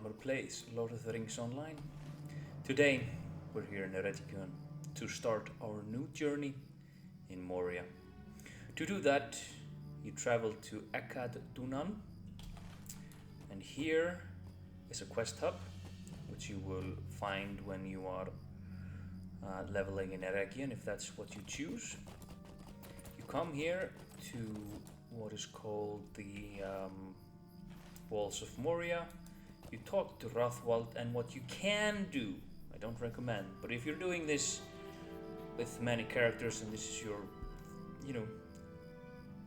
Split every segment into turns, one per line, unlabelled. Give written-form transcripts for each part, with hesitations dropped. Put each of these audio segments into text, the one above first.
Armor Plays Lord of the Rings Online. Today, we're here in Eregion to start our new journey in Moria. To do that, you travel to Ekad Dunan, and here is a quest hub, which you will find when you are leveling in Eregion, if that's what you choose. You come here to what is called the Walls of Moria. You talk to Rothwald, and what you can do, I don't recommend, but if you're doing this with many characters and this is your,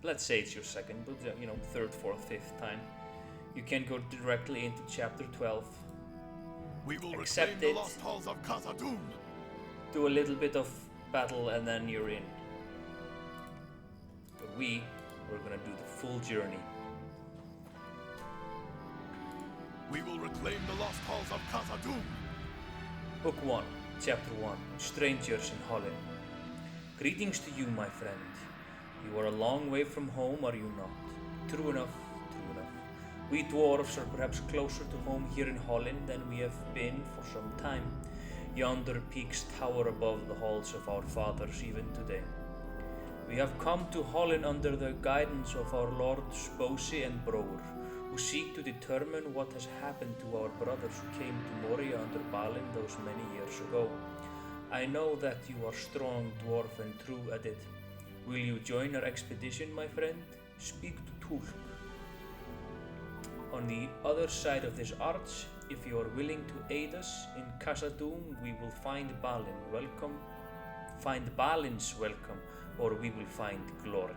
let's say it's your second, but third, fourth, fifth time, you can go directly into chapter 12.
We will
Accept
reclaim
it.
the lost halls of Khazad-dûm.
Do a little bit of battle and then you're in. But we're gonna do the full journey.
We will reclaim the lost halls of Khazad-dûm.
Book 1, Chapter 1, Strangers in Hollin. Greetings to you, my friend. You are a long way from home, are you not? True enough, true enough. We dwarves are perhaps closer to home here in Hollin than we have been for some time. Yonder peaks tower above the halls of our fathers even today. We have come to Hollin under the guidance of our lords Bosi and Brower, who seek to determine what has happened to our brothers who came to Moria under Balin those many years ago. I know that you are strong, dwarf, and true at it. Will you join our expedition, my friend? Speak to Tulk. On the other side of this arch, if you are willing to aid us in Khazad-dûm, we will find Balin welcome. Find Balin's welcome, or we will find glory.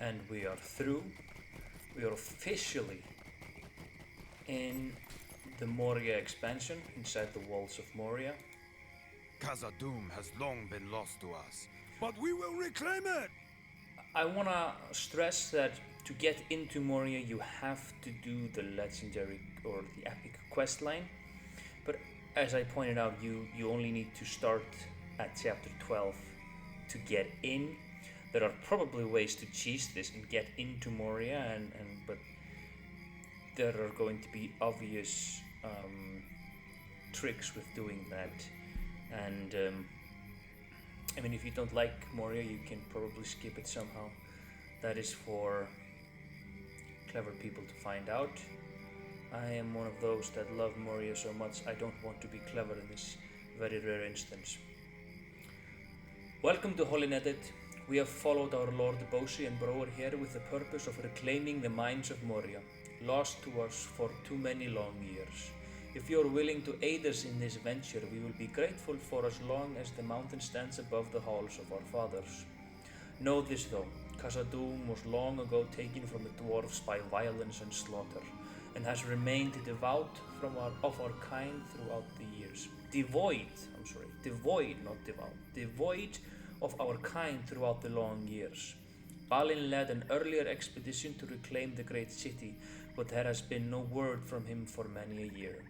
And we are through. We are officially in the Moria expansion, inside the walls of Moria.
Khazad-dûm has long been lost to us.
But we will reclaim it.
I wanna stress that to get into Moria you have to do the legendary or the epic quest line. But as I pointed out, you only need to start at chapter 12 to get in. There are probably ways to cheese this and get into Moria, but there are going to be obvious tricks with doing that. And if you don't like Moria, you can probably skip it somehow. That is for clever people to find out. I am one of those that love Moria so much I don't want to be clever in this very rare instance. Welcome to Hollin Edit. We have followed our Lord Bosi and Brower here with the purpose of reclaiming the mines of Moria, lost to us for too many long years. If you are willing to aid us in this venture, we will be grateful for as long as the mountain stands above the halls of our fathers. Know this though, Khazad-dûm was long ago taken from the dwarves by violence and slaughter, and has remained devout of our kind throughout the years. Devoid of our kind throughout the long years. Balin led an earlier expedition to reclaim the great city, but there has been no word from him for many a year.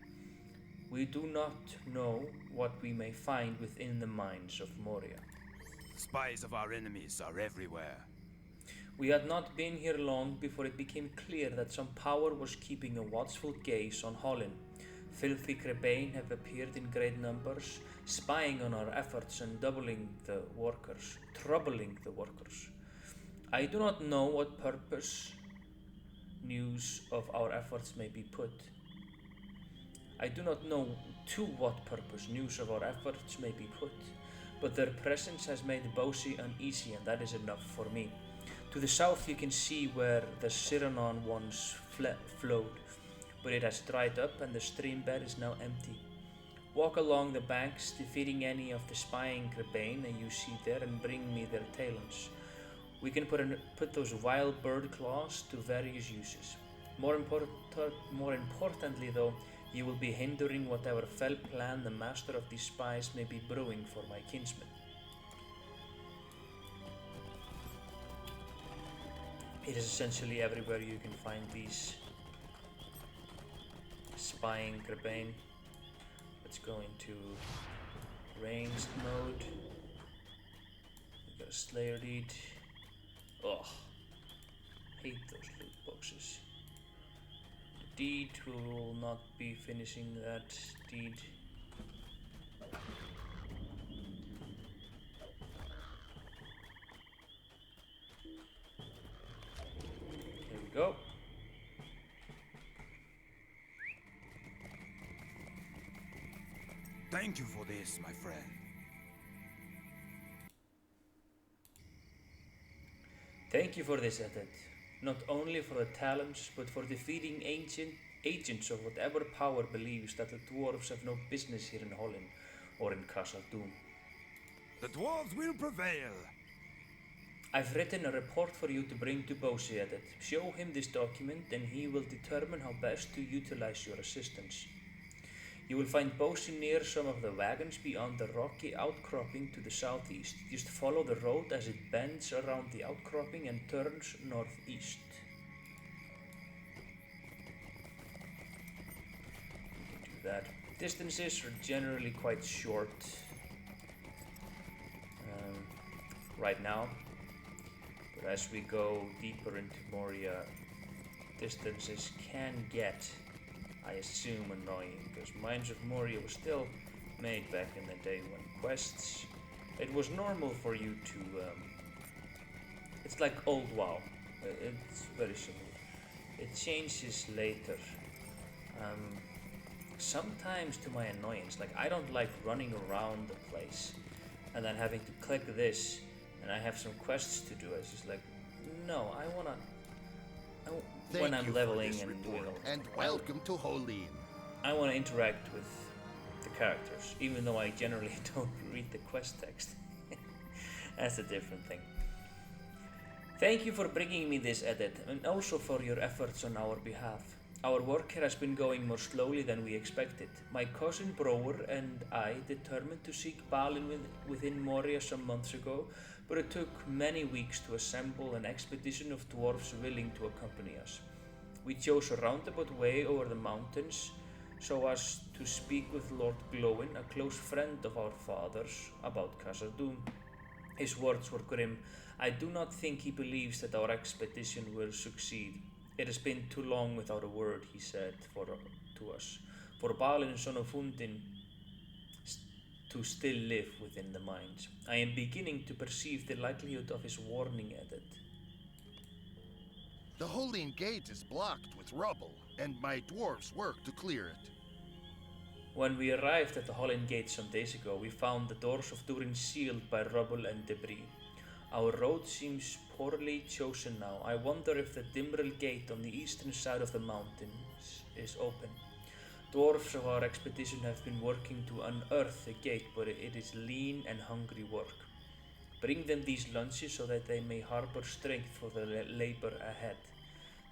We do not know what we may find within the mines of Moria.
Spies of our enemies are everywhere.
We had not been here long before it became clear that some power was keeping a watchful gaze on Hollin. Filthy Crebain have appeared in great numbers, spying on our efforts and troubling the workers. I do not know what purpose news of our efforts may be put. I do not know to what purpose news of our efforts may be put, but their presence has made Bosi uneasy, and that is enough for me. To the south you can see where the Siranon once flowed, but it has dried up and the stream bed is now empty. Walk along the banks, defeating any of the spying Crebain that you see there, and bring me their talons. We can put those wild bird claws to various uses. More importantly though, you will be hindering whatever fell plan the master of these spies may be brewing for my kinsmen. It is essentially everywhere you can find these spying Crebain. Let's go into ranged mode. We got a Slayer lead. Ugh. Hate those loot boxes. Deed, we will not be finishing that deed. Here we go.
Thank you for this, my friend.
Thank you for this, Edit. Not only for the talents, but for defeating agents of whatever power believes that the dwarves have no business here in Holland or in Castle Doom.
The dwarves will prevail.
I've written a report for you to bring to Bosi, Edit. Show him this document and he will determine how best to utilize your assistance. You will find Bosi near some of the wagons beyond the rocky outcropping to the southeast. Just follow the road as it bends around the outcropping and turns northeast. You can do that. Distances are generally quite short right now, but as we go deeper into Moria, distances can get, I assume, annoying, because Mines of Moria was still made back in the day when quests, it was normal for you to, it's like old WoW, it's very similar. It changes later. Sometimes to my annoyance, like I don't like running around the place and then having to click this and I have some quests to do. It's just like, no, I wanna, when I'm leveling and doing all
and welcome to Holeen.
I want to interact with the characters, even though I generally don't read the quest text. That's a different thing. Thank you for bringing me this, Edit, and also for your efforts on our behalf. Our work here has been going more slowly than we expected. My cousin Brower and I determined to seek Balin within Moria some months ago, but it took many weeks to assemble an expedition of dwarves willing to accompany us. We chose a roundabout way over the mountains so as to speak with Lord Glowin, a close friend of our father's, about Khazad Dûm. His words were grim. I do not think he believes that our expedition will succeed. It has been too long without a word, he said to us, for Balin, son of Undin, to still live within the mines. I am beginning to perceive the likelihood of his warning, Edit.
The Holeen Gate is blocked with rubble, and my dwarves work to clear it.
When we arrived at the Holeen Gate some days ago, we found the doors of Durin sealed by rubble and debris. Our road seems poorly chosen now. I wonder if the Dimril Gate on the eastern side of the mountains is open. Dwarves of our expedition have been working to unearth the gate, but it is lean and hungry work. Bring them these lunches so that they may harbor strength for the labor ahead.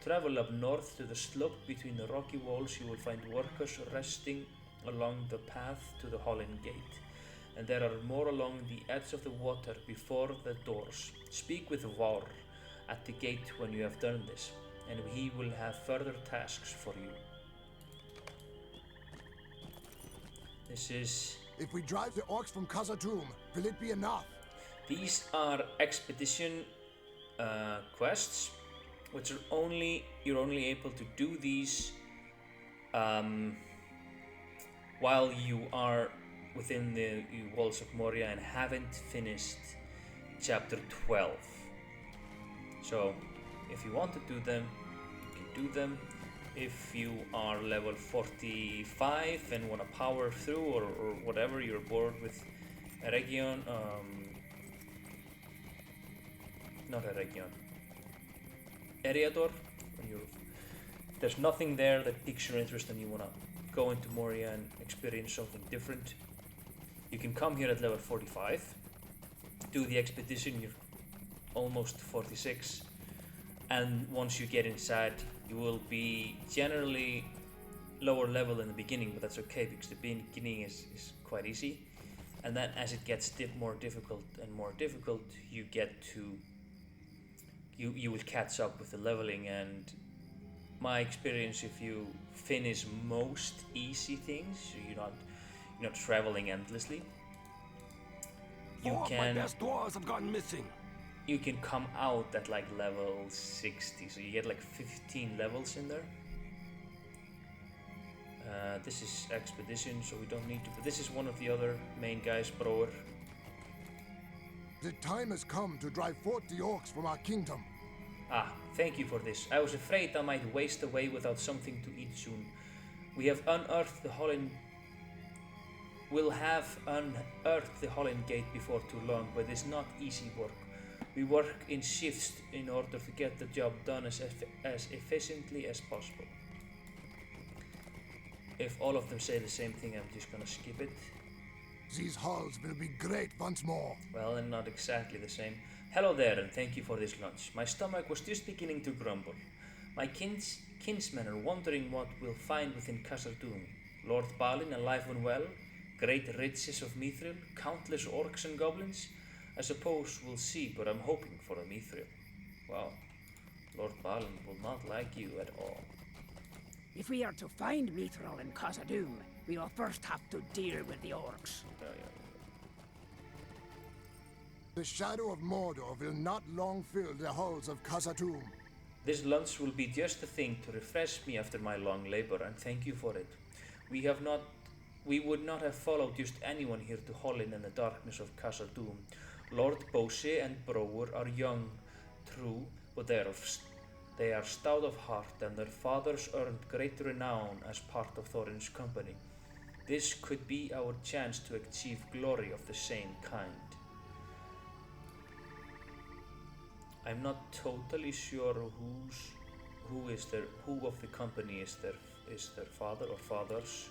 Travel up north to the slope between the rocky walls. You will find workers resting along the path to the Holeen Gate, and there are more along the edge of the water before the doors. Speak with Var at the gate when you have done this, and he will have further tasks for you. This is...
If we drive the orcs from Khazad Dûm, will it be enough?
These are expedition quests, which are you're only able to do these while you are within the walls of Moria and haven't finished chapter 12. So if you want to do them, you can do them. If you are level 45 and want to power through or whatever, you're bored with Eregion, not Eregion, Eriador, there's nothing there that piques your interest and you want to go into Moria and experience something different, you can come here at level 45, do the expedition, you're almost 46, and once you get inside you will be generally lower level in the beginning, but that's okay because the beginning is quite easy, and then as it gets more difficult, you get to you will catch up with the leveling. And my experience, if you finish most easy things, so you're not traveling endlessly, you
Four
can.
of my best dwarves have gone missing.
you can come out at like level 60, so you get like 15 levels in there. This is expedition, so we don't need to, but this is one of the other main guys, Broer.
The time has come to drive forth the orcs from our kingdom.
Ah, thank you for this. I was afraid I might waste away without something to eat soon. We have unearthed the Holland. We'll have unearthed the Holland Gate before too long, but it's not easy work. We work in shifts in order to get the job done as efficiently as possible. If all of them say the same thing, I'm just gonna skip it.
These halls will be great once more.
Well, and not exactly the same. Hello there, and thank you for this lunch. My stomach was just beginning to grumble. My kinsmen are wondering what we'll find within Khazad-dûm. Lord Balin alive and well, great riches of Mithril, countless orcs and goblins. I suppose we'll see, but I'm hoping for a Mithril. Wow, Lord Balin will not like you at all.
If we are to find Mithril in Khazad-dûm, we will first have to deal with the orcs.
The shadow of Mordor will not long fill the halls of Khazad-dûm.
This lunch will be just the thing to refresh me after my long labor, and thank you for it. We would not have followed just anyone here to Hollin in the darkness of Khazad-dûm. Lord Bose and Broer are young, true, but they are stout of heart, and their fathers earned great renown as part of Thorin's company. This could be our chance to achieve glory of the same kind. I'm not totally sure who of the company is their father or fathers,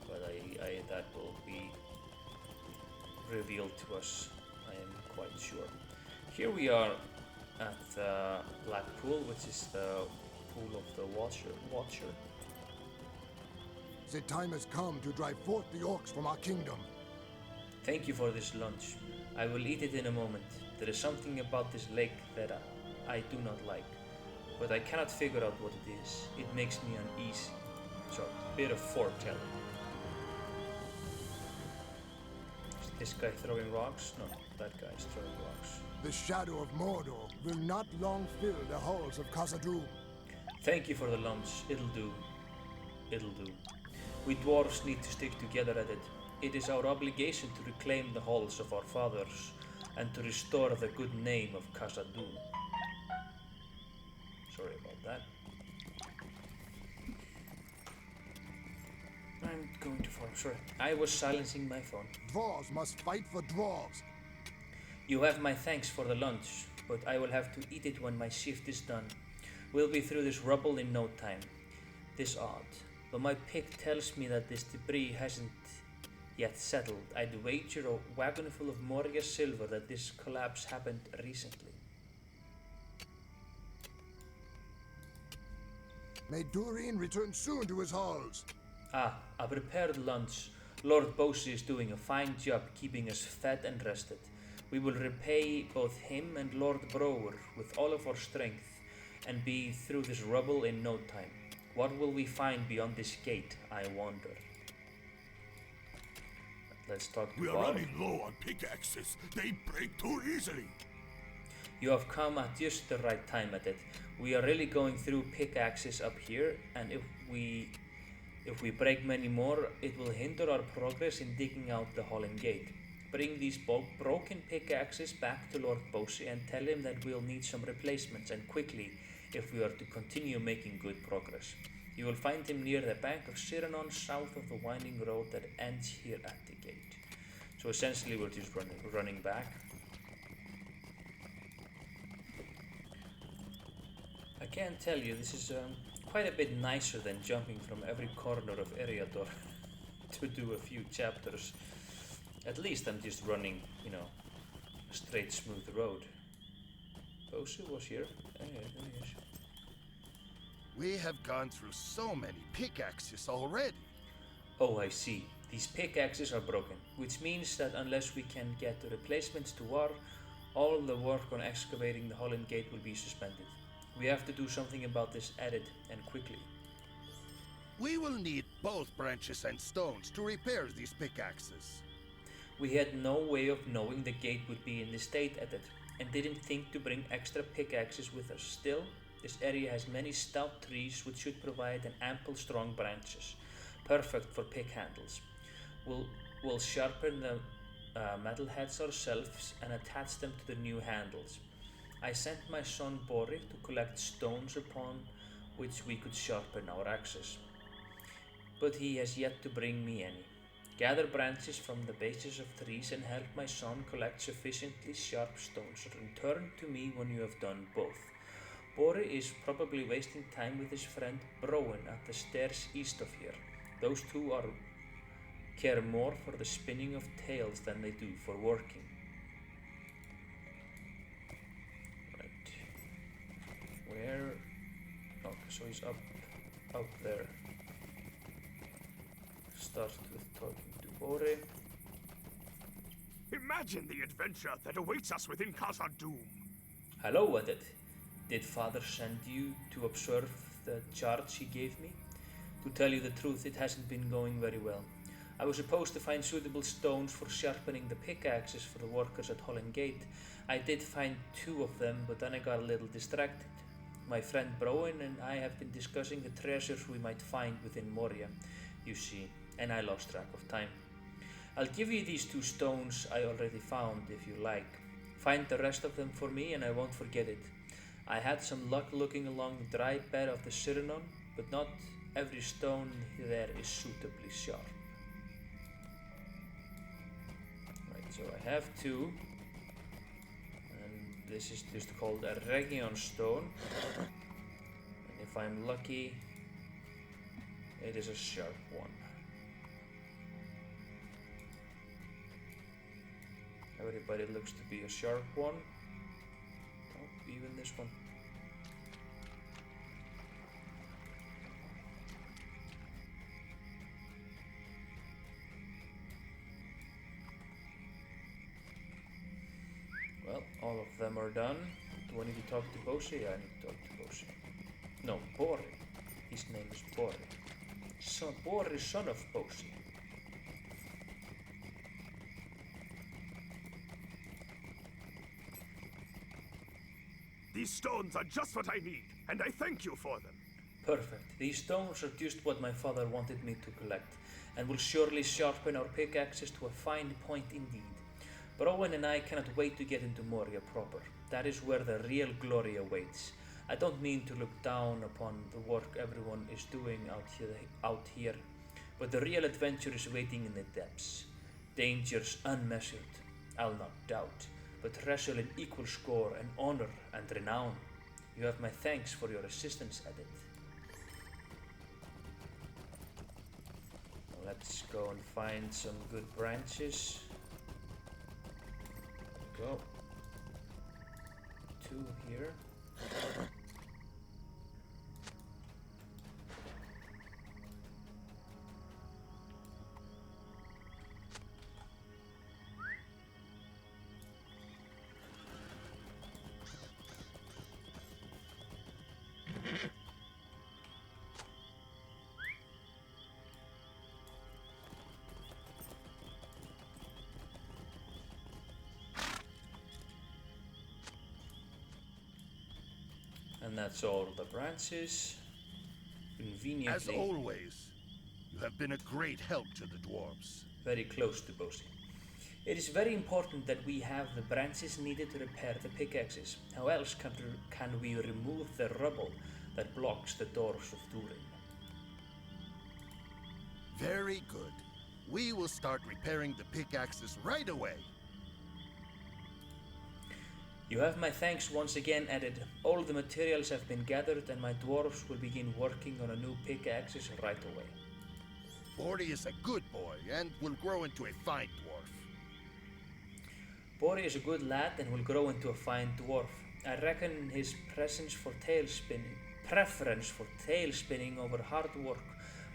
but that will be revealed to us, I am quite sure. Here we are at Black Pool, which is the pool of the Watcher.
The time has come to drive forth the orcs from our kingdom.
Thank you for this lunch. I will eat it in a moment. There is something about this lake that I do not like, but I cannot figure out what it is. It makes me uneasy. So, a bit of foretelling. Is this guy throwing rocks? No, that guy is throwing rocks.
The shadow of Mordor will not long fill the halls of Khazad-dûm.
Thank you for the lunch. It'll do. It'll do. We dwarves need to stick together at it. It is our obligation to reclaim the halls of our fathers and to restore the good name of Khazad-dûm. Sorry about that. I'm going too far. Sorry. I was silencing my phone.
Dwarves must fight for dwarves.
You have my thanks for the lunch, but I will have to eat it when my shift is done. We'll be through this rubble in no time. This odd, but my pick tells me that this debris hasn't yet settled. I'd wager a wagon full of Moria silver that this collapse happened recently.
May Durin return soon to his halls.
Ah, a prepared lunch. Lord Bose is doing a fine job keeping us fed and rested. We will repay both him and Lord Broer with all of our strength and be through this rubble in no time. What will we find beyond this gate, I wonder? Let's talk to
We are
Bard.
running low on pickaxes. They break too easily.
You have come at just the right time at it. We are really going through pickaxes up here, and if we break many more, it will hinder our progress in digging out the Holland Gate. Bring these broken pickaxes back to Lord Bose and tell him that we'll need some replacements, and quickly, if we are to continue making good progress. You will find him near the bank of Cyrano, south of the winding road that ends here at the gate. So essentially we're just running back. I can tell you this is quite a bit nicer than jumping from every corner of Eriador to do a few chapters. At least I'm just running, a straight, smooth road. Bose was here. There he is.
We have gone through so many pickaxes already.
Oh, I see. These pickaxes are broken, which means that unless we can get the replacements to war, all the work on excavating the Holland Gate will be suspended. We have to do something about this at it, and quickly.
We will need both branches and stones to repair these pickaxes.
We had no way of knowing the gate would be in this state at it. and didn't think to bring extra pickaxes with us. Still, this area has many stout trees which should provide an ample strong branches, perfect for pick handles. We'll sharpen the metal heads ourselves and attach them to the new handles. I sent my son Bori to collect stones upon which we could sharpen our axes, but he has yet to bring me any. Gather branches from the bases of trees and help my son collect sufficiently sharp stones. Return to me when you have done both. Bori is probably wasting time with his friend Browen at the stairs east of here. Those two care more for the spinning of tales than they do for working. Right. Where? Okay, so he's up there. Start with talking to Bori.
Imagine the adventure that awaits us within Khazad-dûm.
Hello, Edit. Did Father send you to observe the charge he gave me? To tell you the truth, it hasn't been going very well. I was supposed to find suitable stones for sharpening the pickaxes for the workers at Holland Gate. I did find 2 of them, but then I got a little distracted. My friend Browen and I have been discussing the treasures we might find within Moria, you see, and I lost track of time. I'll give you these 2 stones I already found if you like. Find the rest of them for me and I won't forget it. I had some luck looking along the dry bed of the Cyrano, but not every stone there is suitably sharp. Right, so I have 2. And this is just called a Region stone. And if I'm lucky, it is a sharp one. Everybody looks to be a sharp one. Oh, even this one. Well, all of them are done. Do I need to talk to Bosi? Yeah, I need to talk to Bosi. No, Bori. His name is Bori. Bori, son of Bosi.
These stones are just what I need, and I thank you for them.
Perfect. These stones are just what my father wanted me to collect, and will surely sharpen our pickaxes to a fine point indeed. Browen and I cannot wait to get into Moria proper. That is where the real glory awaits. I don't mean to look down upon the work everyone is doing out here, but the real adventure is waiting in the depths. Dangers unmeasured, I'll not doubt, but wrestle in equal score and honor and renown. You have my thanks for your assistance, Edit. Let's go and find some good branches. There we go. 2 here. And that's all the branches. Conveniently.
As always, you have been a great help to the dwarves.
Very close to Bosi. It is very important that we have the branches needed to repair the pickaxes. How else can we remove the rubble that blocks the doors of Durin?
Very good. We will start repairing the pickaxes right away.
You have my thanks once again, Edit. All the materials have been gathered and my dwarves will begin working on a new pickaxes right away.
Bori is a good boy and will grow into a fine dwarf.
Bori is a good lad and will grow into a fine dwarf. I reckon his preference for tail spinning over hard work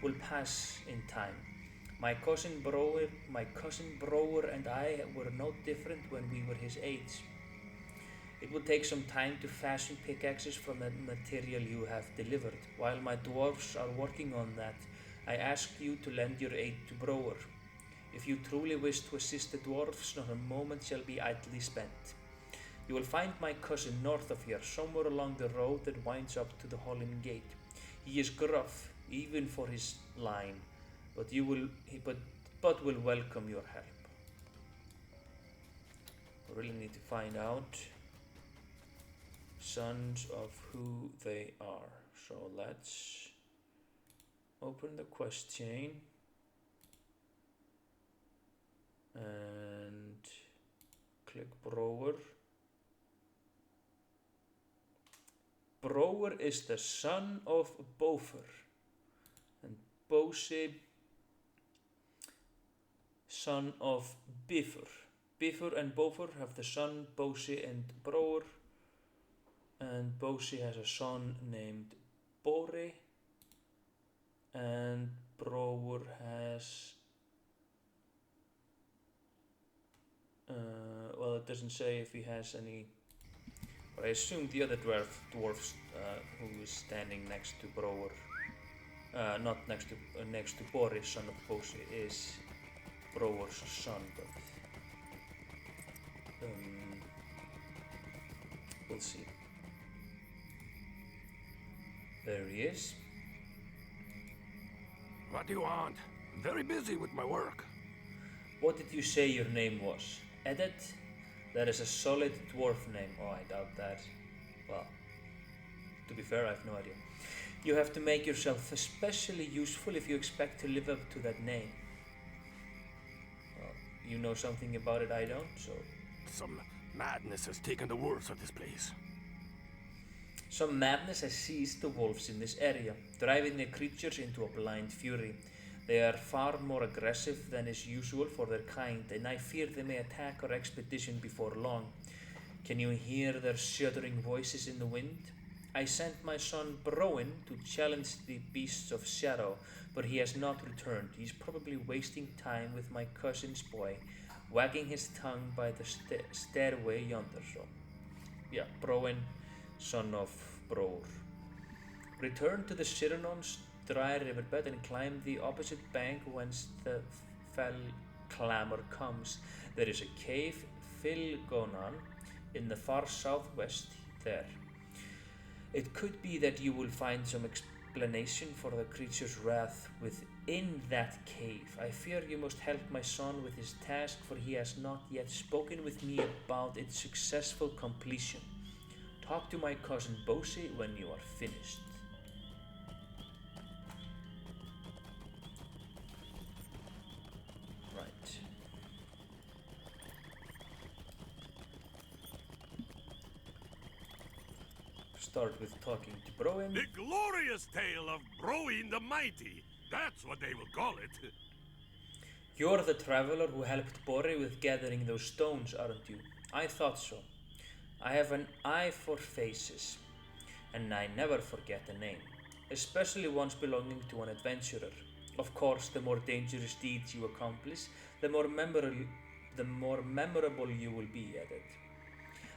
will pass in time. My cousin Brower and I were no different when we were his age. It will take some time to fashion pickaxes from the material you have delivered. While my dwarves are working on that, I ask you to lend your aid to Brower. If you truly wish to assist the dwarves, not a moment shall be idly spent. You will find my cousin north of here, somewhere along the road that winds up to the Hollin Gate. He is gruff, even for his line, but will welcome your help. We really need to find out sons of who they are. So let's open the quest chain and click Brower. Brower is the son of Bofer, and Bose, son of Bifur. Bifur and Bofer have the son Bose and Brower, and Bose has a son named Bore, and Brower has well, it doesn't say if he has any, but I assume the other dwarf who is standing next to Brower, not next to Bore, son of Bose, is Brower's son, but we'll see. There he is.
What do you want? I'm very busy with my work.
What did you say your name was? Edit? That is a solid dwarf name. Oh, I doubt that. Well, to be fair, I have no idea. You have to make yourself especially useful if you expect to live up to that name. Well, you know something about it I don't, so...
Some madness has taken the wolves of this place.
Some madness has seized the wolves in this area, driving the creatures into a blind fury. They are far more aggressive than is usual for their kind, and I fear they may attack our expedition before long. Can you hear their shuddering voices in the wind? I sent my son Browen to challenge the beasts of Shadow, but he has not returned. He's probably wasting time with my cousin's boy, wagging his tongue by the stairway yonder. So, yeah, Browen, son of Bror. Return to the Sirenon's dry riverbed and climb the opposite bank whence the fell clamor comes. There is a cave, Filgonan, in the far southwest there. It could be that you will find some explanation for the creature's wrath within that cave. I fear you must help my son with his task, for he has not yet spoken with me about its successful completion. Talk to my cousin Bose when you are finished. Right. Start with talking to Browen.
The glorious tale of Broin the Mighty. That's what they will call it.
You're the traveler who helped Bore with gathering those stones, aren't you? I thought so. I have an eye for faces, and I never forget a name, especially ones belonging to an adventurer. Of course, the more dangerous deeds you accomplish, the more memorable you will be at it.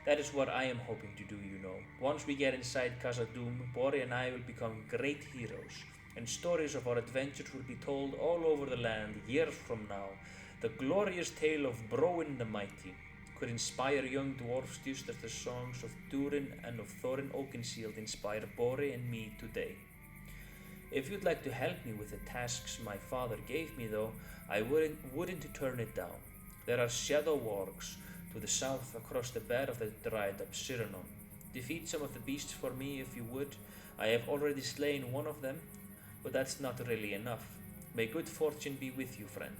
That is what I am hoping to do, you know. Once we get inside Khazad-dûm, Bore and I will become great heroes, and stories of our adventures will be told all over the land years from now. The glorious tale of Broin the Mighty could inspire young dwarfs just as the songs of Durin and of Thorin Oakenshield inspire Bore and me today. If you'd like to help me with the tasks my father gave me, though, I wouldn't turn it down. There are shadow wargs to the south across the bed of the dried up Siranon. Defeat some of the beasts for me if you would. I have already slain one of them, but that's not really enough. May good fortune be with you, friend.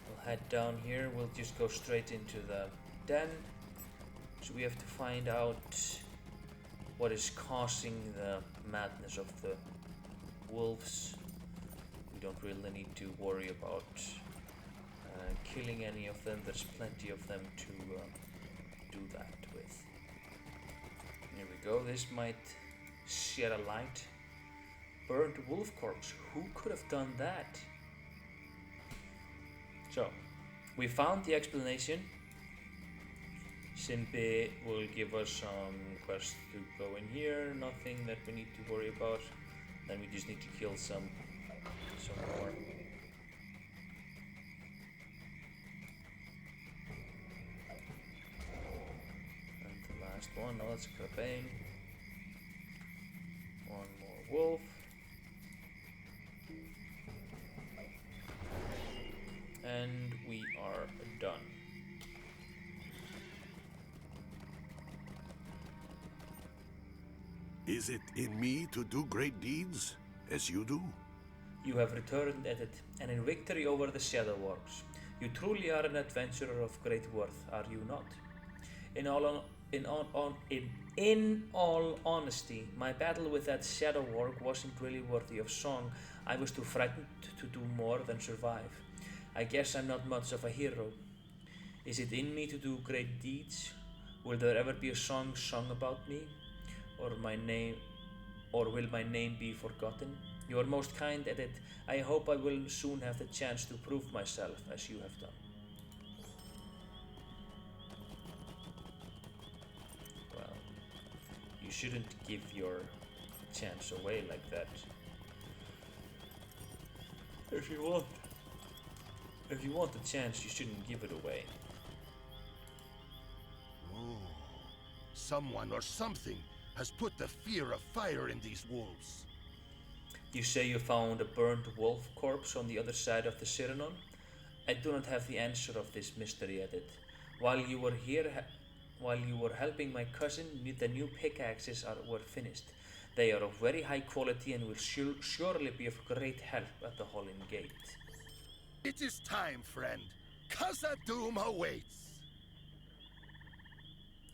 We'll head down here. We'll just go straight into the den. So we have to find out what is causing the madness of the wolves. We don't really need to worry about killing any of them. There's plenty of them to do that with. Here we go. This might shed a light. Burnt wolf corpse. Who could have done that? So, we found the explanation. Simpi will give us some quests to go in here. Nothing that we need to worry about. Then we just need to kill some more. one. No, that's a Crabane. One more wolf. And we are done.
Is it in me to do great deeds, as you do?
You have returned at it, and in victory over the Shadow Orcs. You truly are an adventurer of great worth, are you not? In all honesty, my battle with that Shadow Orc wasn't really worthy of song. I was too frightened to do more than survive. I guess I'm not much of a hero. Is it in me to do great deeds? Will there ever be a song sung about me? Or will my name be forgotten? You are most kind at it. I hope I will soon have the chance to prove myself as you have done. Well, you shouldn't give your chance away like that. If you want the chance, you shouldn't give it away.
Oh, someone or something has put the fear of fire in these wolves.
You say you found a burned wolf corpse on the other side of the Cyrano? I do not have the answer of this mystery at it. While you were helping my cousin, the new pickaxes were finished. They are of very high quality and will surely be of great help at the Hollin Gate.
It is time, friend. Khazad-dûm awaits.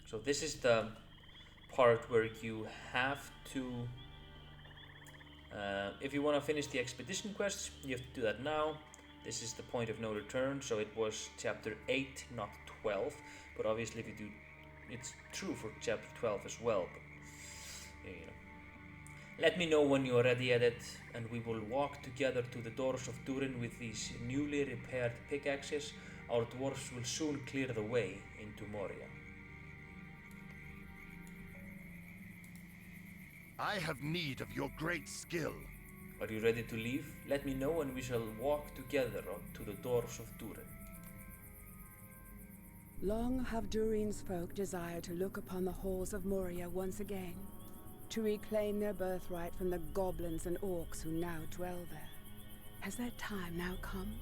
So this is the part where you have to, if you want to finish the expedition quests, you have to do that now. This is the point of no return, so it was chapter 8, not 12. But obviously if you do, it's true for chapter 12 as well. But, you know. Let me know when you are ready at it, and we will walk together to the doors of Durin with these newly repaired pickaxes. Our dwarves will soon clear the way into Moria.
I have need of your great skill.
Are you ready to leave? Let me know and we shall walk together to the doors of Durin.
Long have Durin's folk desired to look upon the halls of Moria once again, to reclaim their birthright from the goblins and orcs who now dwell there. Has that time now come?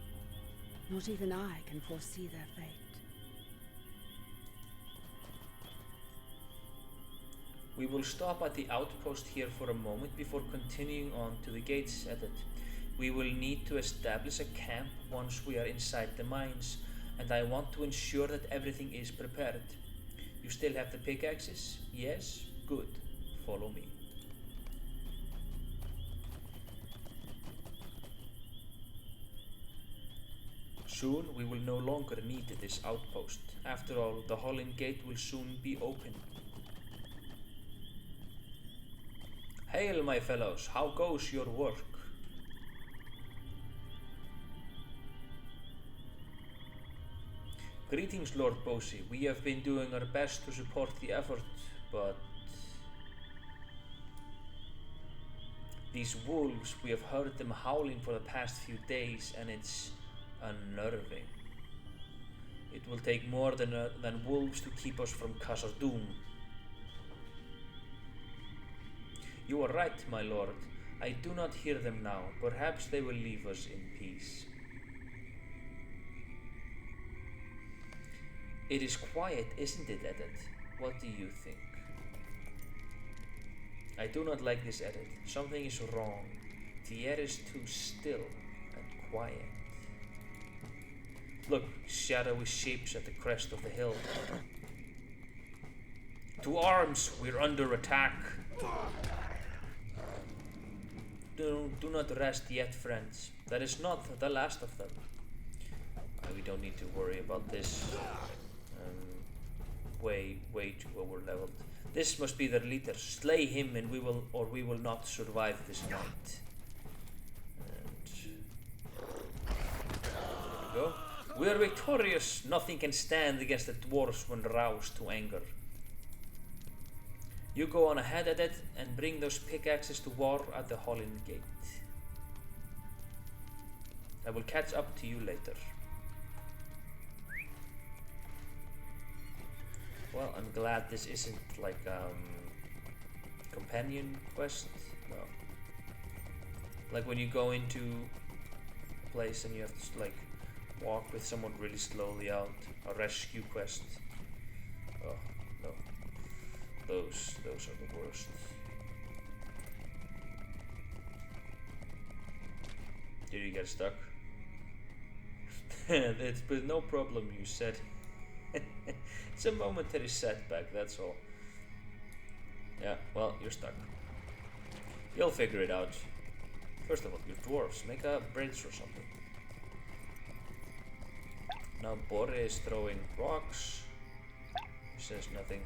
Not even I can foresee their fate.
We will stop at the outpost here for a moment before continuing on to the gates at it. We will need to establish a camp once we are inside the mines, and I want to ensure that everything is prepared. You still have the pickaxes? Yes? Good. Follow me. Soon we will no longer need this outpost. After all, the Hollin Gate will soon be open. Hail, my fellows, how goes your work? Greetings, Lord Bosi. We have been doing our best to support the effort, but these wolves, we have heard them howling for the past few days, and it's unnerving. It will take more than wolves to keep us from Khazad-dûm. You are right, my lord. I do not hear them now. Perhaps they will leave us in peace. It is quiet, isn't it, Edit? What do you think? I do not like this, Edit. Something is wrong. The air is too still and quiet. Look, shadowy shapes at the crest of the hill. To arms! We're under attack! Do not rest yet, friends. That is not the last of them. We don't need to worry about this. Way too over-leveled. This must be their leader. Slay him and we will not survive this night. And there we go. We are victorious. Nothing can stand against the dwarves when roused to anger. You go on ahead at it and bring those pickaxes to war at the Hollin Gate. I will catch up to you later. Well, I'm glad this isn't like companion quest. No. Like when you go into a place and you have to like walk with someone really slowly out. A rescue quest. Oh no. Those are the worst. Did you get stuck? It's been no problem, you said. It's a momentary setback, that's all. Yeah, well, you're stuck. You'll figure it out. First of all, you're dwarves. Make a bridge or something. Now Bore is throwing rocks. He says nothing.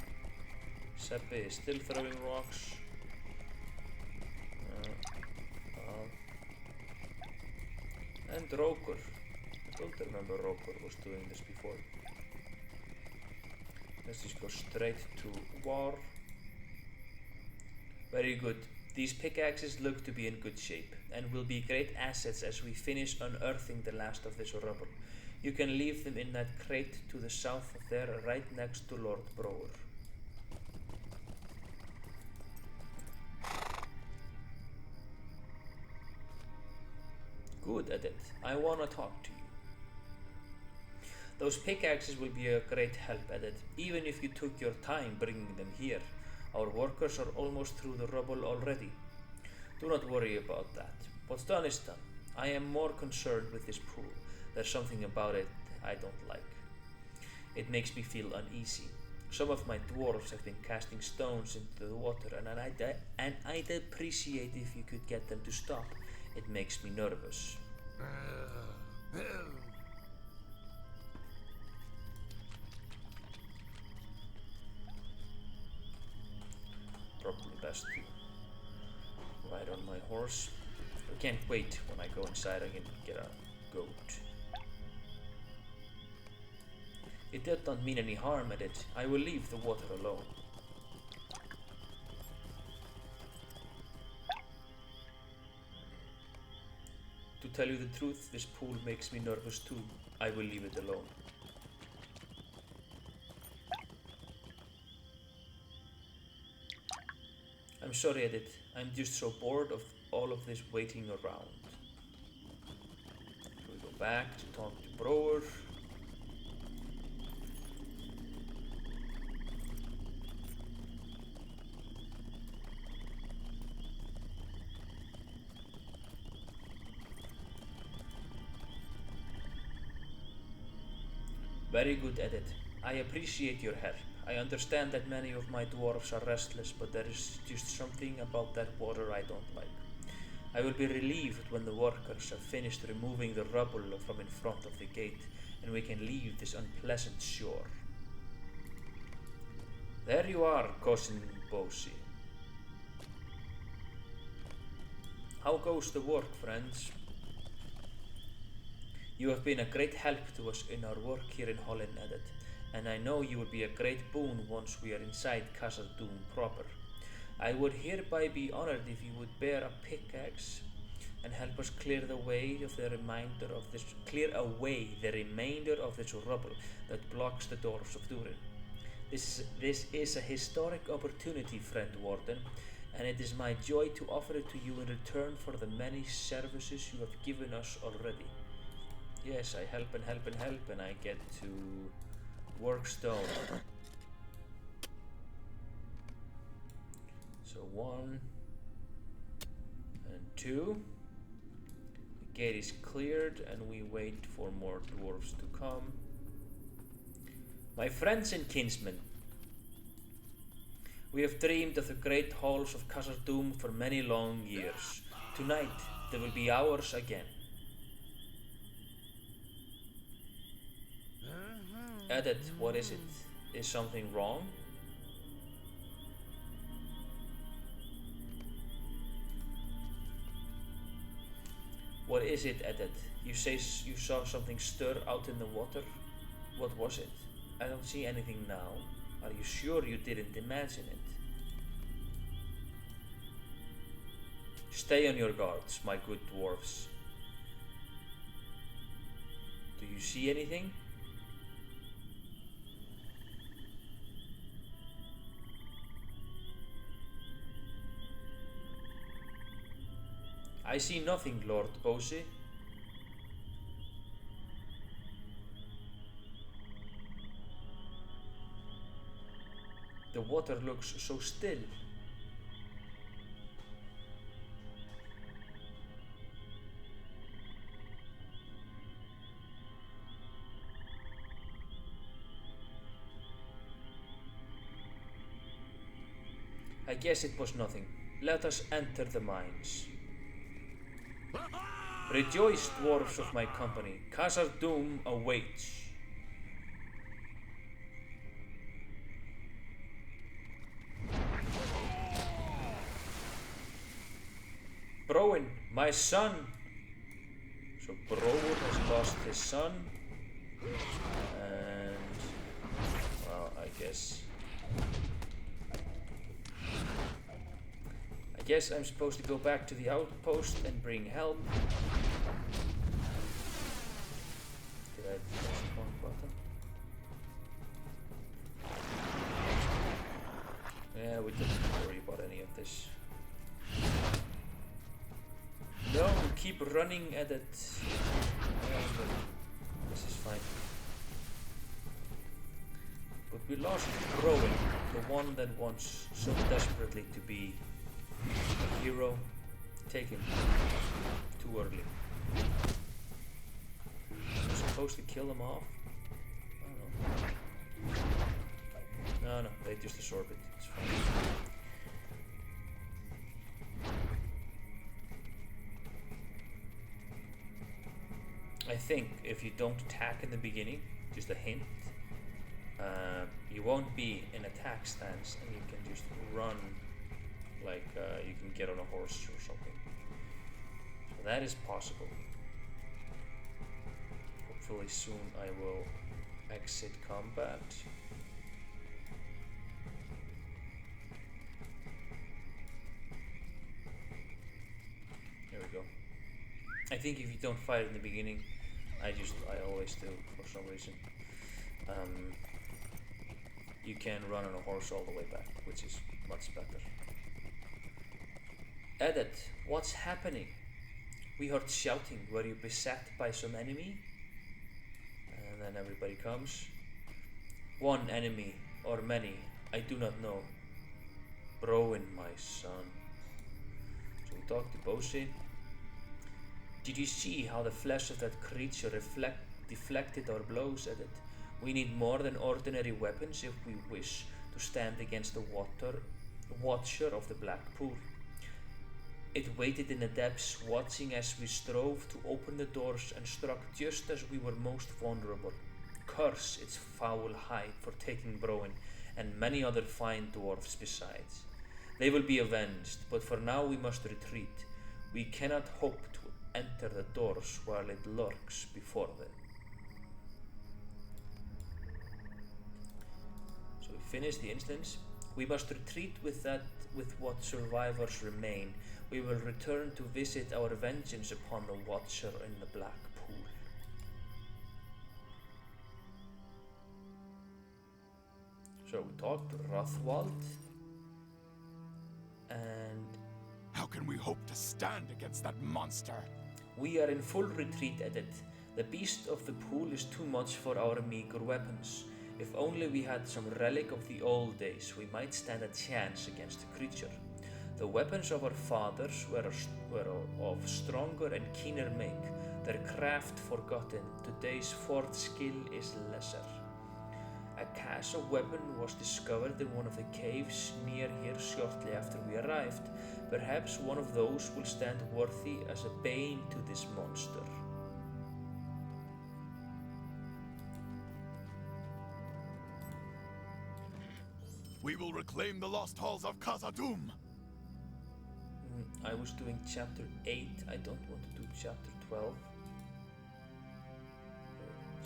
Seppi is still throwing rocks. And Rokur. I don't remember Rokur was doing this before. Let's just go straight to war. Very good. These pickaxes look to be in good shape and will be great assets as we finish unearthing the last of this rubble. You can leave them in that crate to the south there, right next to Lord Brower. Good, Edith. I wanna talk to you. Those pickaxes will be a great help, Edith, even if you took your time bringing them here. Our workers are almost through the rubble already. Do not worry about that. What's done is done. I am more concerned with this pool. There's something about it I don't like. It makes me feel uneasy. Some of my dwarves have been casting stones into the water, and I'd appreciate if you could get them to stop. It makes me nervous. Probably best to ride on my horse. I can't wait when I go inside I can get a goat. It did not mean any harm at it. I will leave the water alone. To tell you the truth, this pool makes me nervous too. I will leave it alone. I'm sorry, Edith. I'm just so bored of all of this waiting around. We go back to talk to Brower. Very good, Edith. I appreciate your help. I understand that many of my dwarves are restless, but there is just something about that water I don't like. I will be relieved when the workers have finished removing the rubble from in front of the gate, and we can leave this unpleasant shore. There you are, Cousin Bosie. How goes the work, friends? You have been a great help to us in our work here in Holland, Edith, and I know you will be a great boon once we are inside Khazad-dûm proper. I would hereby be honored if you would bear a pickaxe and help us clear away the remainder of this rubble that blocks the doors of Durin. This is a historic opportunity, friend Warden, and it is my joy to offer it to you in return for the many services you have given us already. Yes, I help and help and help, and I get to work stone. So 1 and 2. The gate is cleared, and we wait for more dwarves to come. My friends and kinsmen, we have dreamed of the great halls of Khazad-dûm for many long years. Tonight, they will be ours again. Edith, what is it? Is something wrong? What is it, Edith? You say you saw something stir out in the water? What was it? I don't see anything now. Are you sure you didn't imagine it? Stay on your guards, my good dwarves. Do you see anything? I see nothing, Lord Bose. The water looks so still. I guess it was nothing. Let us enter the mines. Rejoice, dwarves of my company. Khazad-dûm awaits. Broin, my son. So Broin has lost his son. And well, I guess I'm supposed to go back to the outpost and bring help. Did I press the wrong button? Yeah, we don't worry about any of this. No, keep running at it. This is fine. But we lost Broin, the one that wants so desperately to be a hero. Take him. Too early. I'm supposed to kill him off? I don't know. No, they just absorb it. It's fine. I think if you don't attack in the beginning, just a hint, you won't be in attack stance and you can just run like you can get on a horse or something. So that is possible. Hopefully soon I will exit combat. There we go. I think if you don't fight in the beginning, I always do for some reason. You can run on a horse all the way back, which is much better. Edit, what's happening? We heard shouting. Were you beset by some enemy? And then everybody comes. One enemy or many, I do not know. Broin, my son. So we talk to Bose. Did you see how the flesh of that creature deflected our blows at it? We need more than ordinary weapons if we wish to stand against the watcher of the Black Pool. It waited in the depths, watching as we strove to open the doors and struck just as we were most vulnerable. Curse its foul hide for taking Broin and many other fine dwarfs besides. They will be avenged, but for now we must retreat. We cannot hope to enter the doors while it lurks before them. So we finish the instance. We must retreat with what survivors remain. We will return to visit our vengeance upon the Watcher in the Black Pool. So we talked to Rothwald, and
How can we hope to stand against that monster?
we are in full retreat at it. The beast of the pool is too much for our meager weapons. If only we had some relic of the old days, we might stand a chance against the creature. The weapons of our fathers were of stronger and keener make, their craft forgotten. Today's fourth skill is lesser. A cache of weapon was discovered in one of the caves near here shortly after we arrived. Perhaps one of those will stand worthy as a bane to this monster.
We will reclaim the lost halls of Khazad-dûm.
I was doing chapter 8, I don't want to do chapter 12.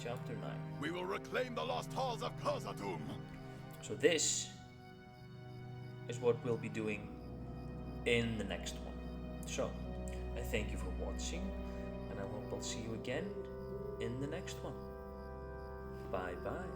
Chapter 9.
We will reclaim the lost halls of Khazad-dûm.
So this is what we'll be doing in the next one. So, I thank you for watching, and I hope I'll see you again in the next one. Bye bye.